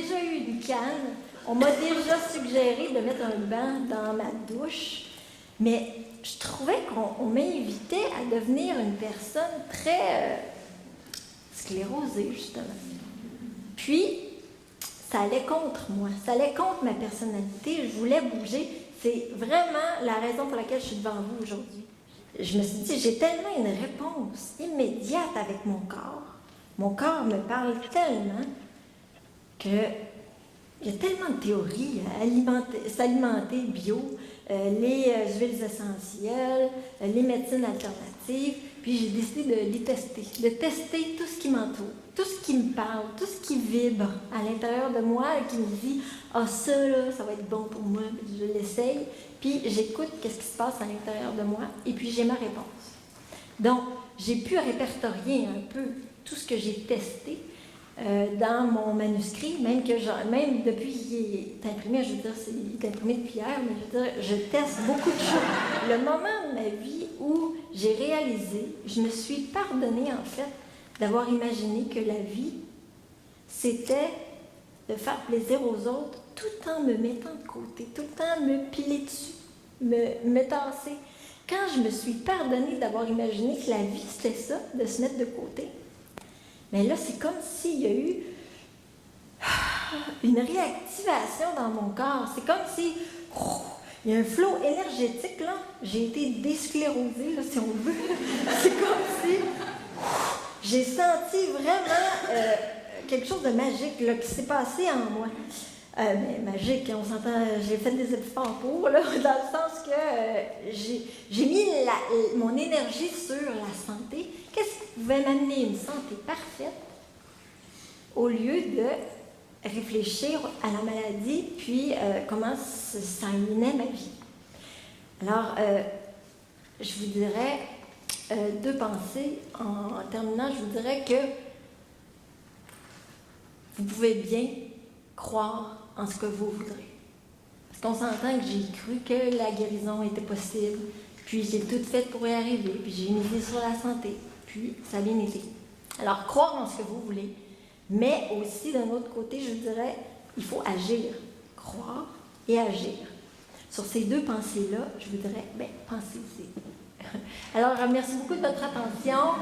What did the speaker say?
déjà eu une canne. On m'a déjà suggéré de mettre un banc dans ma douche. Mais je trouvais qu'on m'invitait à devenir une personne très sclérosée, justement. Puis, ça allait contre moi. Ça allait contre ma personnalité. Je voulais bouger. C'est vraiment la raison pour laquelle je suis devant vous aujourd'hui. Je me suis dit, j'ai tellement une réponse immédiate avec mon corps. Mon corps me parle tellement que il y a tellement de théories à s'alimenter bio, les huiles essentielles, les médecines alternatives. Puis j'ai décidé de les tester, de tester tout ce qui m'entoure, tout ce qui me parle, tout ce qui vibre à l'intérieur de moi et qui me dit « Ah, ça, là, ça va être bon pour moi. » Je l'essaye, puis j'écoute qu'est-ce qui se passe à l'intérieur de moi et puis j'ai ma réponse. Donc, j'ai pu répertorier un peu tout ce que j'ai testé dans mon manuscrit, même depuis qu'il est imprimé, je veux dire, il est imprimé depuis hier, mais je veux dire, je teste beaucoup de choses. Le moment de ma vie où j'ai réalisé, je me suis pardonnée en fait, d'avoir imaginé que la vie, c'était de faire plaisir aux autres tout en me mettant de côté, tout en me piler dessus, me tasser. Quand je me suis pardonnée d'avoir imaginé que la vie, c'était ça, de se mettre de côté, mais là, c'est comme s'il y a eu une réactivation dans mon corps. C'est comme si il y a un flot énergétique, là. J'ai été désclérosée, là, si on veut. C'est comme si j'ai senti vraiment quelque chose de magique là, qui s'est passé en moi. Mais magique, on s'entend, j'ai fait des efforts pour, là, dans le sens que j'ai mis mon énergie sur la santé. Qu'est-ce qui pouvait m'amener une santé parfaite au lieu de réfléchir à la maladie, puis comment ça ruinait ma vie. Alors, je vous dirais deux pensées. En terminant, je vous dirais que vous pouvez bien croire en ce que vous voudrez. Parce qu'on s'entend que j'ai cru que la guérison était possible, puis j'ai tout fait pour y arriver, puis j'ai misé sur la santé, puis ça a bien été. Alors, croire en ce que vous voulez, mais aussi, d'un autre côté, je dirais, il faut agir, croire et agir. Sur ces deux pensées-là, je vous dirais, pensez-y. Alors, merci beaucoup de votre attention.